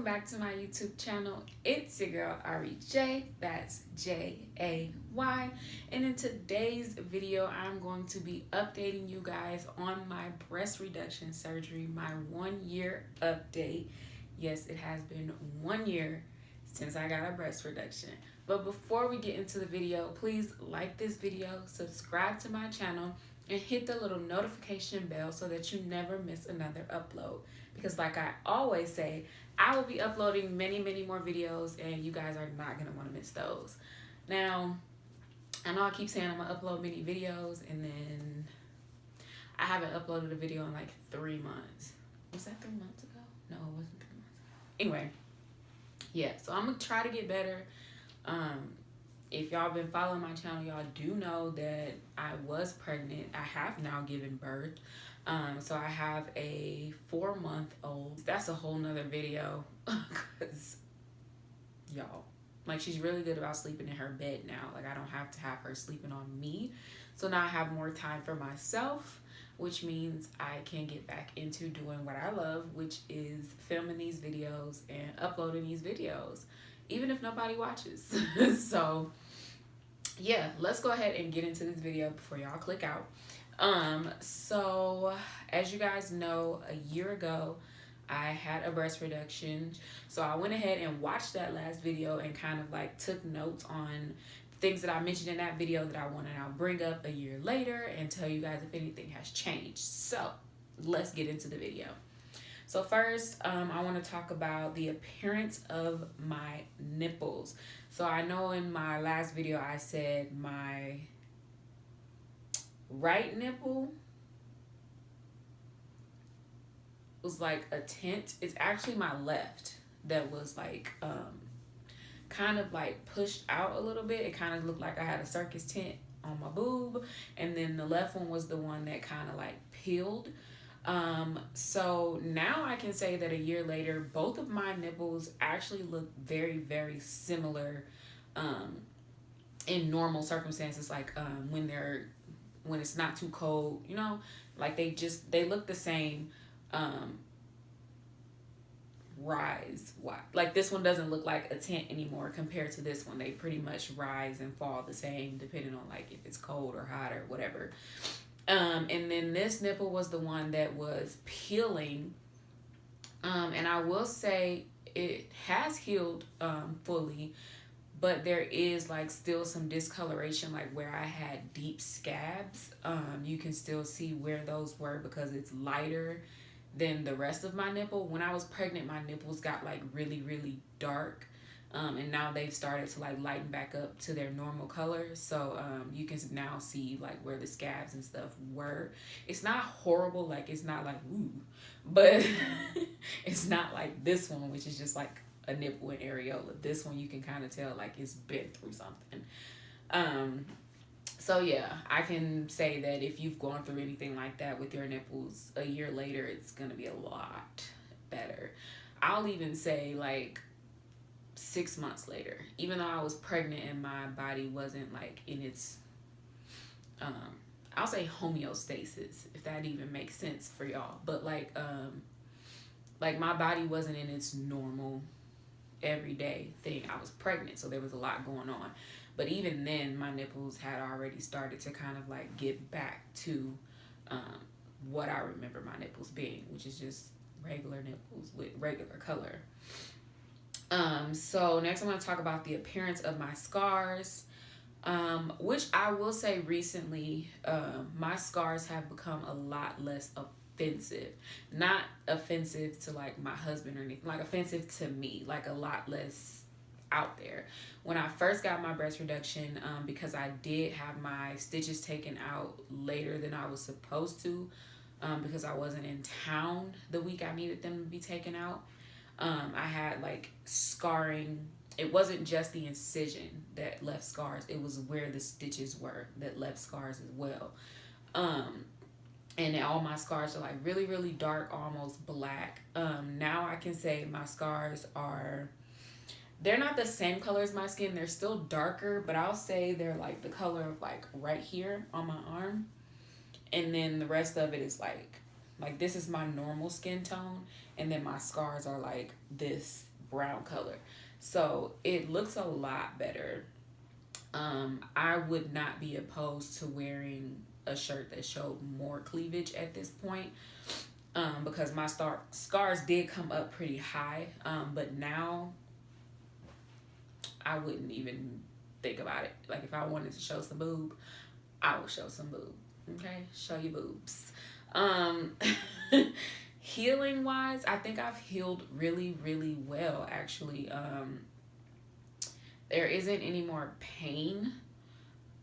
back to my YouTube channel. It's your girl Ari J. That's Jay. And in today's video, I'm going to be updating you guys on my breast reduction surgery, my 1 year update. Yes, it has been 1 year since I got a breast reduction. But before we get into the video, please like this video, subscribe to my channel, and hit the little notification bell so that you never miss another upload. Because like I always say, I will be uploading many more videos and you guys are not going to want to miss those. Now, I know I keep saying I'm going to upload many videos and then I haven't uploaded a video in like 3 months. Was that 3 months ago? No, it wasn't 3 months ago. Anyway, yeah, so I'm going to try to get better. If y'all been following my channel, y'all do know that I was pregnant. I have now given birth. So I have a 4-month-old. That's a whole nother video. Cause y'all, like, she's really good about sleeping in her bed now. Like, I don't have to have her sleeping on me. So now I have more time for myself, which means I can get back into doing what I love, which is filming these videos and uploading these videos, even if nobody watches. So yeah, let's go ahead and get into this video before y'all click out. So as you guys know, a year ago I had a breast reduction. So I went ahead and watched that last video and kind of like took notes on things that I mentioned in that video that I want to now bring up a year later and tell you guys if anything has changed. So let's get into the video. So first, I want to talk about the appearance of my nipples. So I know in my last video I said my right nipple was like a tint. It's actually my left that was like kind of like pushed out a little bit. It kind of looked like I had a circus tent on my boob, and then the left one was the one that kind of like peeled. So now I can say that a year later, both of my nipples actually look very similar in normal circumstances, like when it's not too cold, you know, like they look the same rise. Like this one doesn't look like a tent anymore compared to this one. They pretty much rise and fall the same depending on like if it's cold or hot or whatever. And then this nipple was the one that was peeling. And I will say it has healed fully, but there is like still some discoloration, like where I had deep scabs. You can still see where those were because it's lighter than the rest of my nipple. When I was pregnant, my nipples got like really dark. And now they've started to like lighten back up to their normal color. So you can now see like where the scabs and stuff were. It's not horrible, like it's not like ooh, but it's not like this one, which is just like a nipple and areola. This one you can kind of tell like it's been through something. So yeah, I can say that if you've gone through anything like that with your nipples, a year later it's gonna be a lot better. I'll even say like 6 months later, even though I was pregnant and my body wasn't like in its I'll say homeostasis, if that even makes sense for y'all, but like my body wasn't in its normal everyday thing. I was pregnant, so there was a lot going on, but even then my nipples had already started to kind of like get back to what I remember my nipples being, which is just regular nipples with regular color. So next I'm going to talk about the appearance of my scars, which I will say recently, my scars have become a lot less offensive. Not offensive to like my husband or anything, like offensive to me, like a lot less out there. When I first got my breast reduction, because I did have my stitches taken out later than I was supposed to, because I wasn't in town the week I needed them to be taken out. I had like scarring. It wasn't just the incision that left scars, it was where the stitches were that left scars as well. And all my scars are like really dark, almost black. Now I can say my scars they're not the same color as my skin, they're still darker, but I'll say they're like the color of like right here on my arm, and then the rest of it is like this is my normal skin tone, and then my scars are like this brown color. So it looks a lot better. I would not be opposed to wearing a shirt that showed more cleavage at this point, because my scars did come up pretty high. But now I wouldn't even think about it. Like if I wanted to show some boob, I would show some boob. Okay, show your boobs. Healing wise, I think I've healed really, really well actually. There isn't any more pain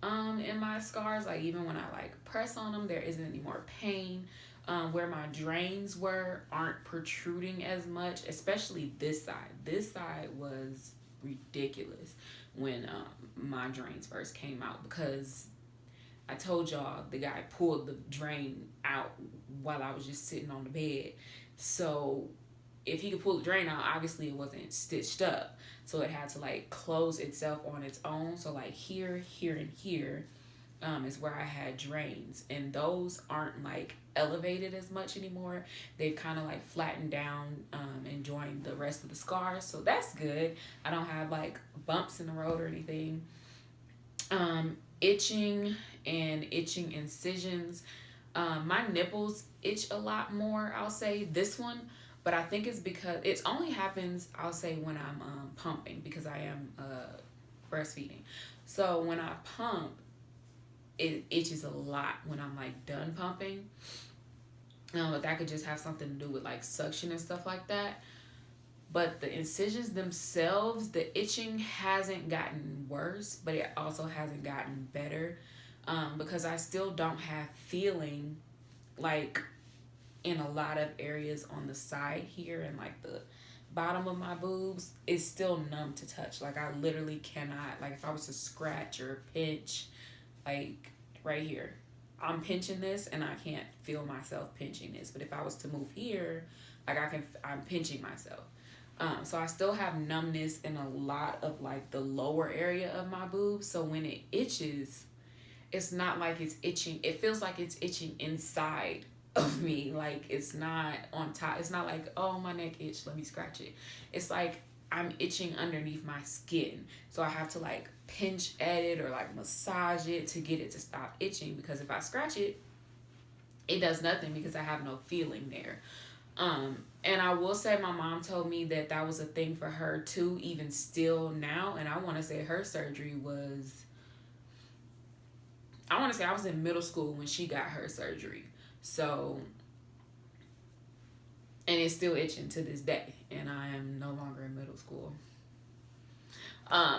in my scars. Like even when I like press on them, there isn't any more pain. Where my drains aren't protruding as much, especially this side. This side was ridiculous when my drains first came out, because I told y'all the guy pulled the drain out while I was just sitting on the bed. So if he could pull the drain out, obviously it wasn't stitched up. So it had to like close itself on its own. So like here, here, and here is where I had drains. And those aren't like elevated as much anymore. They've kind of like flattened down and joined the rest of the scars. So that's good. I don't have like bumps in the road or anything. Itching and itching incisions. My nipples itch a lot more, I'll say, this one. But I think it's because it only happens, I'll say, when I'm pumping, because I am breastfeeding. So when I pump, it itches a lot when I'm like done pumping. But that could just have something to do with like suction and stuff like that. But the incisions themselves, the itching hasn't gotten worse, but it also hasn't gotten better, because I still don't have feeling like in a lot of areas on the side here and like the bottom of my boobs. It's still numb to touch. Like I literally cannot, like if I was to scratch or pinch, like right here, I'm pinching this and I can't feel myself pinching this. But if I was to move here, like I'm pinching myself. So I still have numbness in a lot of like the lower area of my boobs. So when it itches, it's not like it's itching. It feels like it's itching inside of me. Like it's not on top. It's not like, oh, my neck itch, let me scratch it. It's like I'm itching underneath my skin. So I have to like pinch at it or like massage it to get it to stop itching, because if I scratch it, it does nothing because I have no feeling there. And I will say my mom told me that that was a thing for her too, even still now. And I want to say her surgery was, I want to say I was in middle school when she got her surgery. So, and it's still itching to this day. And I am no longer in middle school.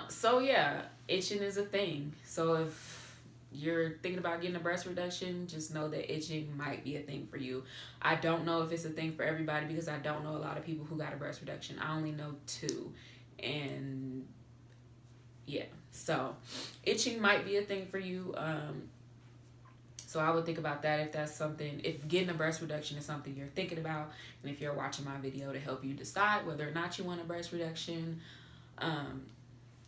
So yeah, itching is a thing. So if you're thinking about getting a breast reduction, just know that itching might be a thing for you. I don't know if it's a thing for everybody, because I don't know a lot of people who got a breast reduction. I only know 2. And yeah, so itching might be a thing for you. So I would think about that if that's something, if getting a breast reduction is something you're thinking about, and if you're watching my video to help you decide whether or not you want a breast reduction.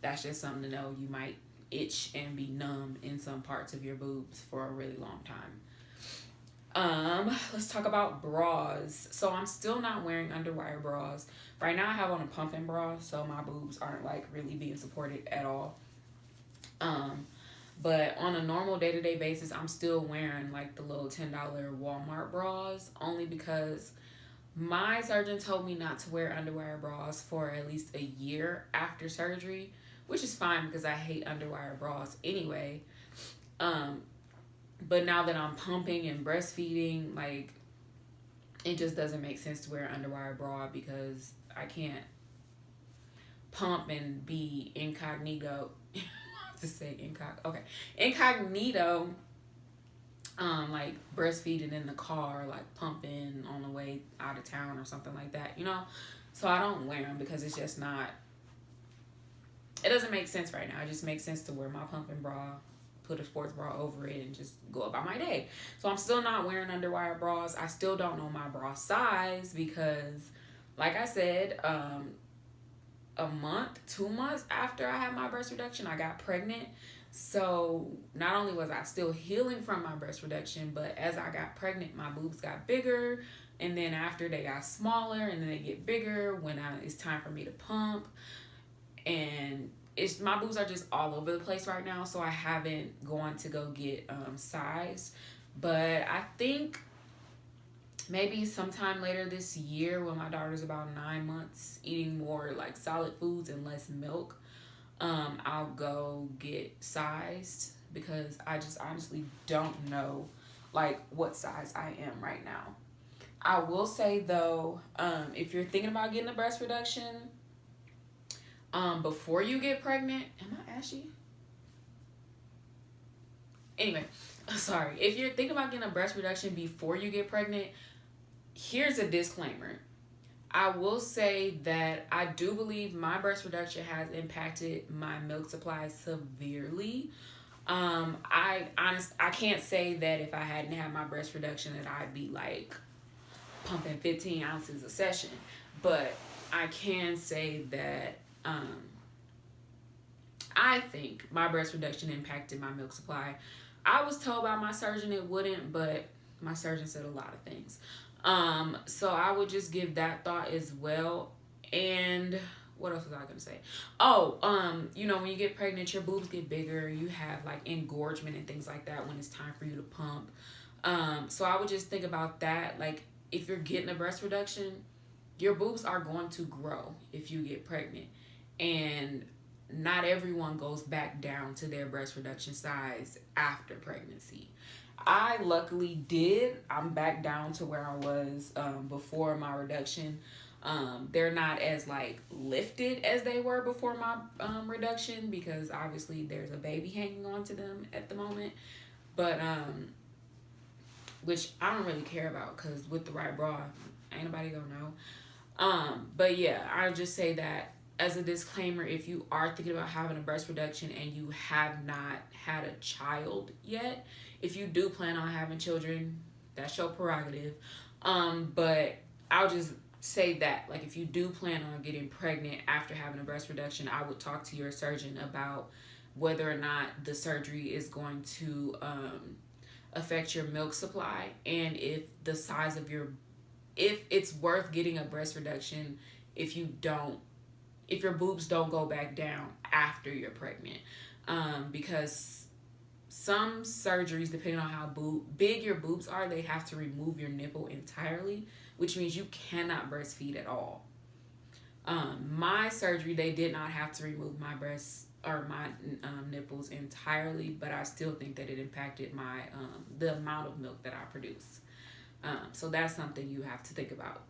That's just something to know. You might itch and be numb in some parts of your boobs for a really long time. Let's talk about bras. So I'm still not wearing underwire bras. Right now I have on a pumping bra, so my boobs aren't like really being supported at all. But on a normal day-to-day basis, I'm still wearing like the little $10 Walmart bras, only because my surgeon told me not to wear underwire bras for at least a year after surgery, which is fine because I hate underwire bras anyway. But now that I'm pumping and breastfeeding, like, it just doesn't make sense to wear an underwire bra, because I can't pump and be incognito. To say incognito, like breastfeeding in the car, like pumping on the way out of town or something like that, you know. So I don't wear them because it's just not, it doesn't make sense right now. It just makes sense to wear my pumping bra, put a sports bra over it, and just go about my day. So I'm still not wearing underwire bras. I still don't know my bra size because, like I said, a month, 2 months after I had my breast reduction, I got pregnant. So not only was I still healing from my breast reduction, but as I got pregnant, my boobs got bigger, and then after they got smaller, and then they get bigger when it's time for me to pump. And my boobs are just all over the place right now, so I haven't gone to go get sized. But I think maybe sometime later this year, when my daughter's about 9 months, eating more like solid foods and less milk, I'll go get sized, because I just honestly don't know like what size I am right now. I will say though, if you're thinking about getting a breast reduction, before you get pregnant, am I ashy? Anyway, sorry. If you're thinking about getting a breast reduction before you get pregnant, here's a disclaimer. I will say that I do believe my breast reduction has impacted my milk supply severely. I can't say that if I hadn't had my breast reduction that I'd be like pumping 15 ounces a session, but I can say that I think my breast reduction impacted my milk supply. I was told by my surgeon it wouldn't, but my surgeon said a lot of things. So I would just give that thought as well. And what else was I gonna say? Oh, when you get pregnant, your boobs get bigger. You have like engorgement and things like that when it's time for you to pump. So I would just think about that. Like, if you're getting a breast reduction, your boobs are going to grow if you get pregnant. And not everyone goes back down to their breast reduction size after pregnancy. I luckily did. I'm back down to where I was before my reduction. They're not as like lifted as they were before my reduction, because obviously there's a baby hanging on to them at the moment. But which I don't really care about, because with the right bra, ain't nobody gonna know. But yeah, I'll just say that as a disclaimer, if you are thinking about having a breast reduction and you have not had a child yet, if you do plan on having children, that's your prerogative. But I'll just say that, like, if you do plan on getting pregnant after having a breast reduction, I would talk to your surgeon about whether or not the surgery is going to affect your milk supply, and if the size of if it's worth getting a breast reduction if your boobs don't go back down after you're pregnant. Because some surgeries, depending on how big your boobs are, they have to remove your nipple entirely, which means you cannot breastfeed at all. My surgery, they did not have to remove my breasts or my nipples entirely, but I still think that it impacted my the amount of milk that I produce. So that's something you have to think about.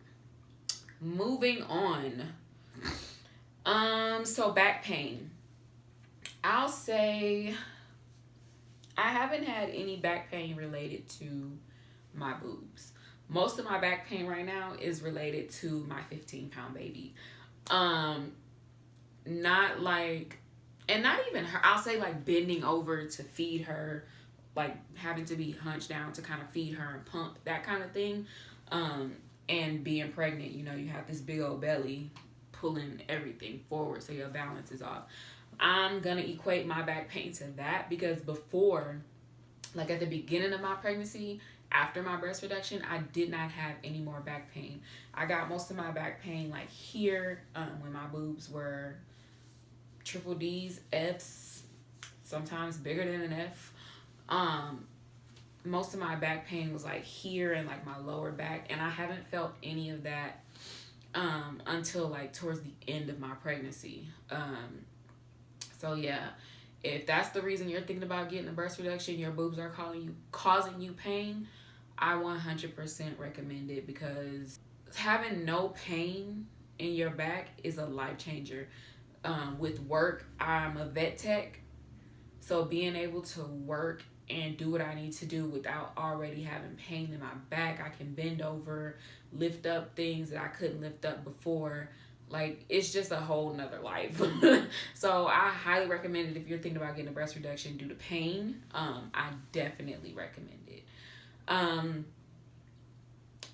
Moving on. So back pain. I'll say I haven't had any back pain related to my boobs. Most of my back pain right now is related to my 15-pound baby. Not like, and not even her, I'll say like bending over to feed her, like having to be hunched down to kind of feed her and pump, that kind of thing. And being pregnant, you have this big old belly pulling everything forward, so your balance is off. I'm gonna equate my back pain to that, because before, like at the beginning of my pregnancy, after my breast reduction, I did not have any more back pain. I got most of my back pain like here, when my boobs were triple D's, F's, sometimes bigger than an F. Most of my back pain was like here and like my lower back, and I haven't felt any of that until like towards the end of my pregnancy. So yeah, if that's the reason you're thinking about getting a breast reduction, your boobs are causing you pain, I 100% recommend it, because having no pain in your back is a life changer. With work, I'm a vet tech, so being able to work and do what I need to do without already having pain in my back, I can bend over, lift up things that I couldn't lift up before. Like, it's just a whole nother life. So I highly recommend it if you're thinking about getting a breast reduction due to pain. I definitely recommend it.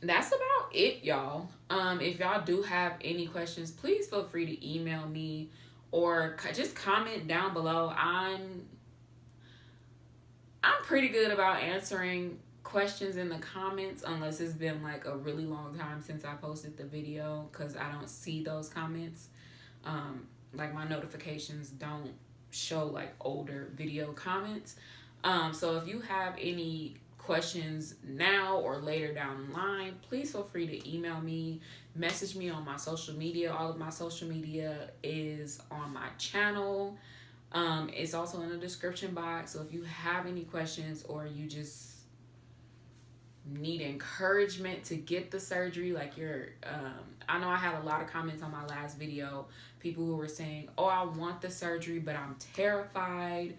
That's about it, y'all. If y'all do have any questions, please feel free to email me or just comment down below. I'm pretty good about answering questions in the comments unless it's been like a really long time since I posted the video, because I don't see those comments. Like my notifications don't show like older video comments. So if you have any questions now or later down the line, please feel free to email me, message me on my social media. All of my social media is on my channel. It's also in the description box. So if you have any questions or you just need encouragement to get the surgery, like I know I had a lot of comments on my last video, people who were saying, oh, I want the surgery but I'm terrified.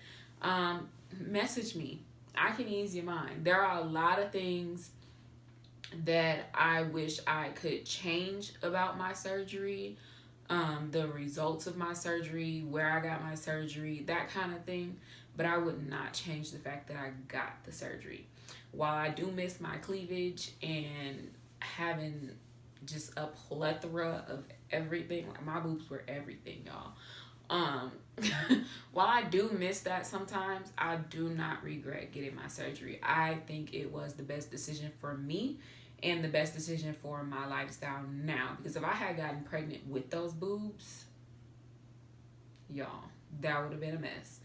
Message me. I can ease your mind. There are a lot of things that I wish I could change about my surgery, the results of my surgery, where I got my surgery, that kind of thing, but I would not change the fact that I got the surgery. While I do miss my cleavage and having just a plethora of everything, like my boobs were everything, y'all. While I do miss that sometimes, I do not regret getting my surgery. I think it was the best decision for me and the best decision for my lifestyle now. Because if I had gotten pregnant with those boobs, y'all, that would have been a mess.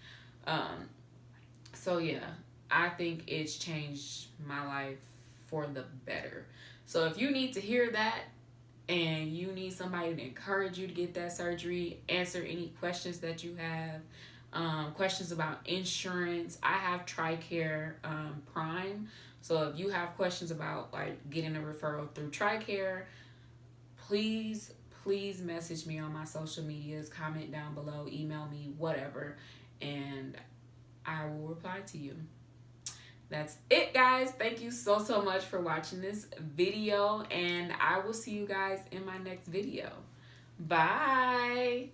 So yeah, I think it's changed my life for the better. So if you need to hear that and you need somebody to encourage you to get that surgery, answer any questions that you have, questions about insurance. I have TRICARE Prime. So if you have questions about like getting a referral through TRICARE, please message me on my social medias, comment down below, email me, whatever, and I will reply to you. That's it, guys. Thank you so much for watching this video, and I will see you guys in my next video. Bye.